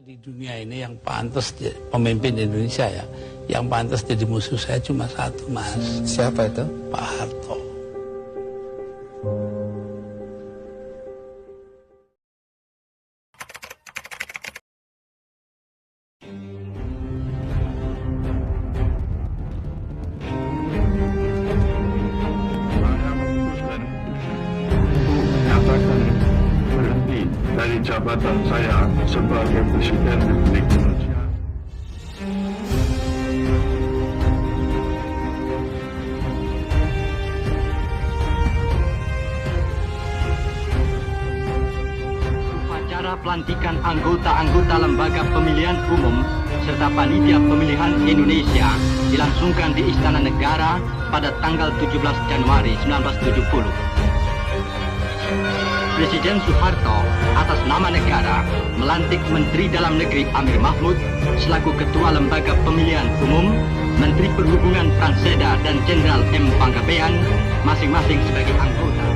Di dunia ini yang pantas pemimpin Indonesia ya, yang pantas jadi musuh saya cuma satu, Mas. Siapa itu? Pak Harto. Dari jabatan saya sebagai Presiden Republik Indonesia. Upacara pelantikan anggota-anggota lembaga pemilihan umum serta panitia pemilihan Indonesia dilangsungkan di Istana Negara pada tanggal 17 Januari 1970. Presiden Soeharto atas nama negara melantik Menteri Dalam Negeri Amir Mahmud selaku Ketua Lembaga Pemilihan Umum, Menteri Perhubungan Pranseda dan Jenderal M. Panggabean masing-masing sebagai anggota.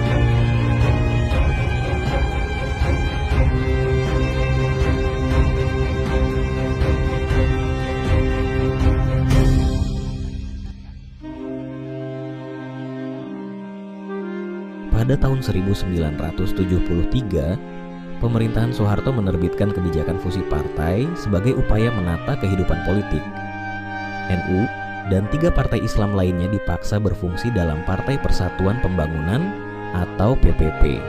Pada tahun 1973, pemerintahan Soeharto menerbitkan kebijakan fusi partai sebagai upaya menata kehidupan politik. NU dan 3 partai Islam lainnya dipaksa berfungsi dalam Partai Persatuan Pembangunan atau PPP.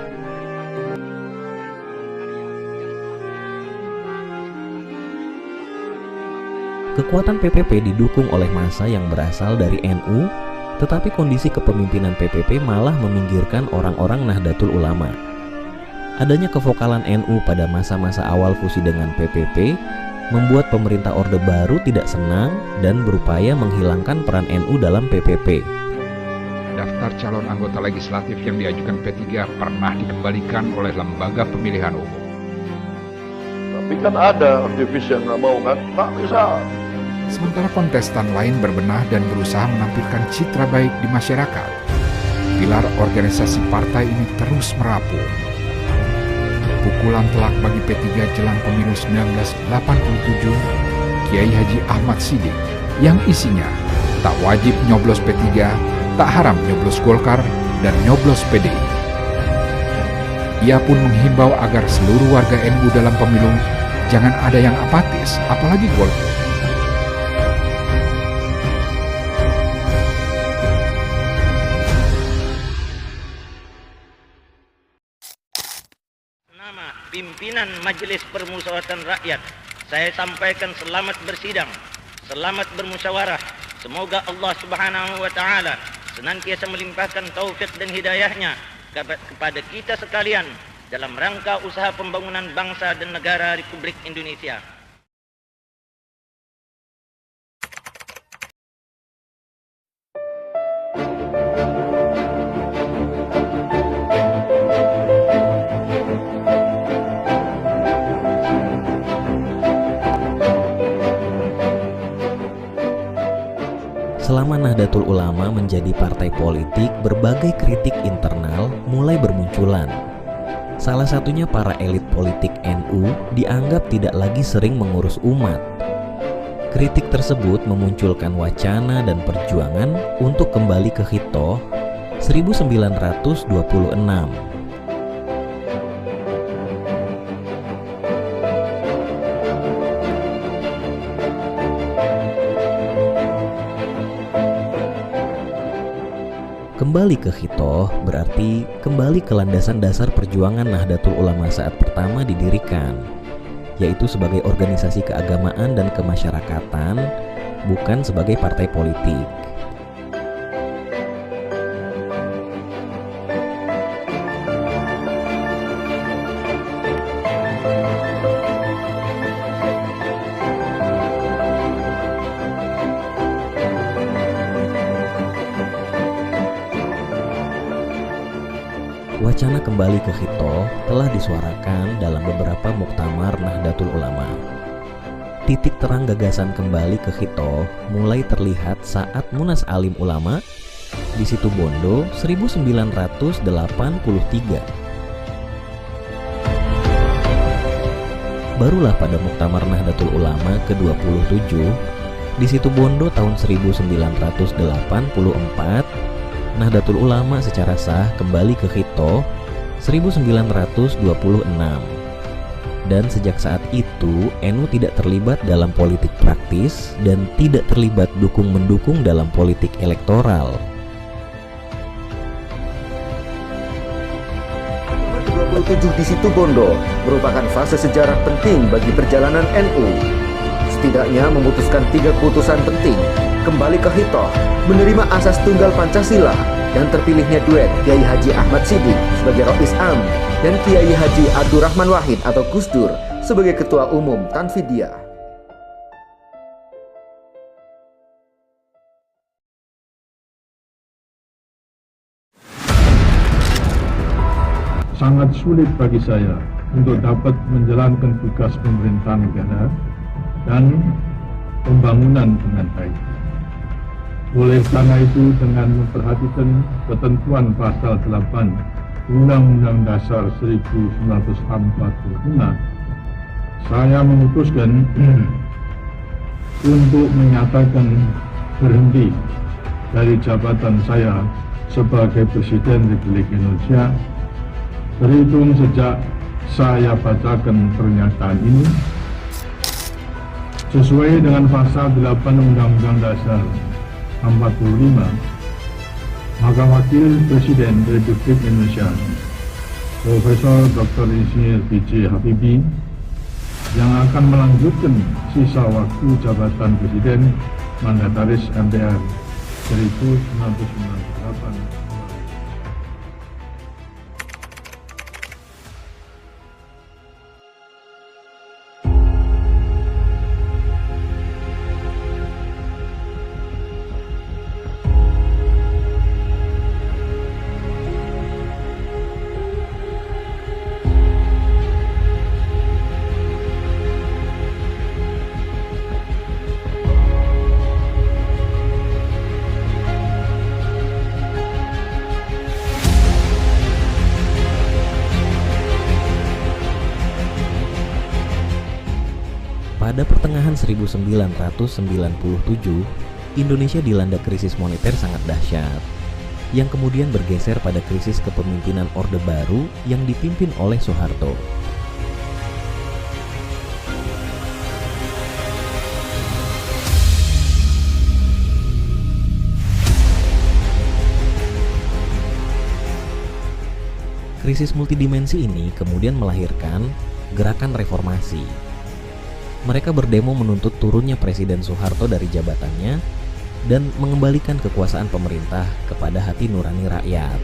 Kekuatan PPP didukung oleh massa yang berasal dari NU, tetapi kondisi kepemimpinan PPP malah meminggirkan orang-orang Nahdlatul Ulama. Adanya kevokalan NU pada masa-masa awal fusi dengan PPP membuat pemerintah Orde Baru tidak senang dan berupaya menghilangkan peran NU dalam PPP. Daftar calon anggota legislatif yang diajukan P3 pernah dikembalikan oleh Lembaga Pemilihan Umum. Tapi kan ada aktivis yang nggak mau kan, nggak bisa. Sementara kontestan lain berbenah dan berusaha menampilkan citra baik di masyarakat, pilar organisasi partai ini terus merapuh. Pukulan telak bagi P3 jelang pemilu 1987, Kiai Haji Ahmad Siddiq, yang isinya tak wajib nyoblos P3, tak haram nyoblos Golkar, dan nyoblos PDI. Ia pun menghimbau agar seluruh warga NU dalam pemilu jangan ada yang apatis, apalagi Golkar. Pimpinan Majelis Permusyawaratan Rakyat, saya sampaikan selamat bersidang, selamat bermusyawarah. Semoga Allah Subhanahu wa taala senantiasa melimpahkan taufik dan hidayahnya kepada kita sekalian dalam rangka usaha pembangunan bangsa dan negara Republik Indonesia. Selama Nahdlatul Ulama menjadi partai politik, berbagai kritik internal mulai bermunculan. Salah satunya para elit politik NU dianggap tidak lagi sering mengurus umat. Kritik tersebut memunculkan wacana dan perjuangan untuk kembali ke Hitoh 1926. Kembali ke Hitoh berarti kembali ke landasan dasar perjuangan Nahdlatul Ulama saat pertama didirikan, yaitu sebagai organisasi keagamaan dan kemasyarakatan, bukan sebagai partai politik. Wacana kembali ke Hitoh telah disuarakan dalam beberapa muktamar Nahdlatul Ulama. Titik terang gagasan kembali ke Hitoh mulai terlihat saat Munas Alim Ulama di Situbondo 1983. Barulah pada Muktamar Nahdlatul Ulama ke-27 di Situbondo tahun 1984, Nahdlatul Ulama secara sah kembali ke Khito 1926. Dan sejak saat itu, NU tidak terlibat dalam politik praktis dan tidak terlibat dukung-mendukung dalam politik elektoral. 27 di Situbondo merupakan fase sejarah penting bagi perjalanan NU. Setidaknya memutuskan 3 keputusan penting: kembali ke Khito, menerima asas tunggal Pancasila, dan terpilihnya duet Kiai Haji Ahmad Siddiq sebagai Rais Am dan Kiai Haji Abdurrahman Wahid atau Gus Dur sebagai Ketua Umum Tanfidiyah. Sangat sulit bagi saya untuk dapat menjalankan tugas pemerintahan negara dan pembangunan dengan baik. Oleh karena itu, dengan memperhatikan ketentuan pasal 8 Undang-Undang Dasar 1945, saya memutuskan untuk menyatakan berhenti dari jabatan saya sebagai Presiden Republik Indonesia terhitung sejak saya bacakan pernyataan ini sesuai dengan pasal 8 Undang-Undang Dasar 45. Maka Wakil Presiden Republik Indonesia Profesor Dr. Insinyur B.J. Habibie yang akan melanjutkan sisa waktu jabatan Presiden Mandataris MPR 1998. Pada pertengahan 1997, Indonesia dilanda krisis moneter sangat dahsyat, yang kemudian bergeser pada krisis kepemimpinan Orde Baru yang dipimpin oleh Soeharto. Krisis multidimensi ini kemudian melahirkan gerakan reformasi. Mereka berdemo menuntut turunnya Presiden Soeharto dari jabatannya dan mengembalikan kekuasaan pemerintah kepada hati nurani rakyat.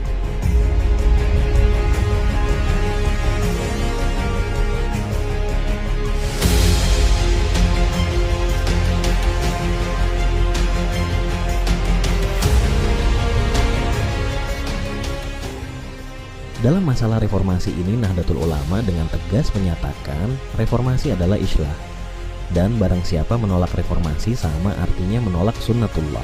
Dalam masalah reformasi ini, Nahdlatul Ulama dengan tegas menyatakan reformasi adalah islah. Dan barang siapa menolak reformasi sama artinya menolak sunnatullah.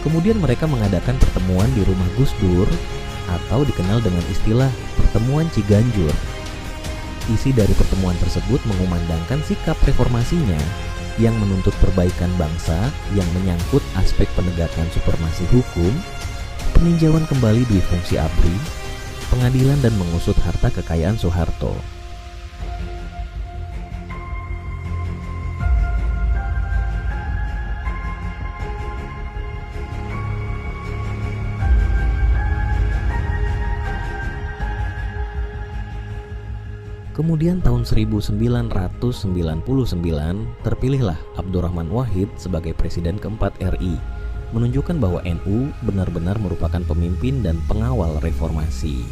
Kemudian mereka mengadakan pertemuan di rumah Gus Dur atau dikenal dengan istilah pertemuan Ciganjur. Isi dari pertemuan tersebut mengumandangkan sikap reformasinya yang menuntut perbaikan bangsa yang menyangkut aspek penegakan supremasi hukum, peninjauan kembali dui fungsi ABRI, pengadilan dan mengusut harta kekayaan Soeharto. Kemudian tahun 1999 terpilihlah Abdurrahman Wahid sebagai Presiden keempat RI, menunjukkan bahwa NU benar-benar merupakan pemimpin dan pengawal reformasi.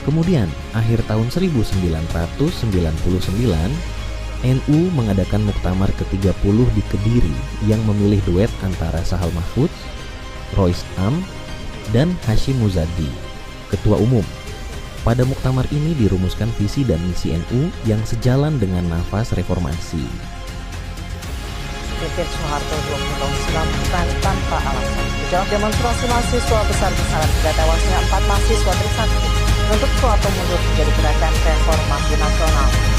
Kemudian, akhir tahun 1999, NU mengadakan Muktamar ke-30 di Kediri yang memilih duet antara Sahal Mahfudz, Rois Am, dan Hashim Muzadi, Ketua Umum. Pada muktamar ini dirumuskan visi dan misi NU yang sejalan dengan nafas reformasi. Pimpin Soeharto 20 tahun silam bukan tanpa alasan. Gejolak demonstrasi mahasiswa besar-besaran hingga tewasnya 4 mahasiswa Trisakti untuk Soeharto mundur menjadi gerakan reformasi nasional.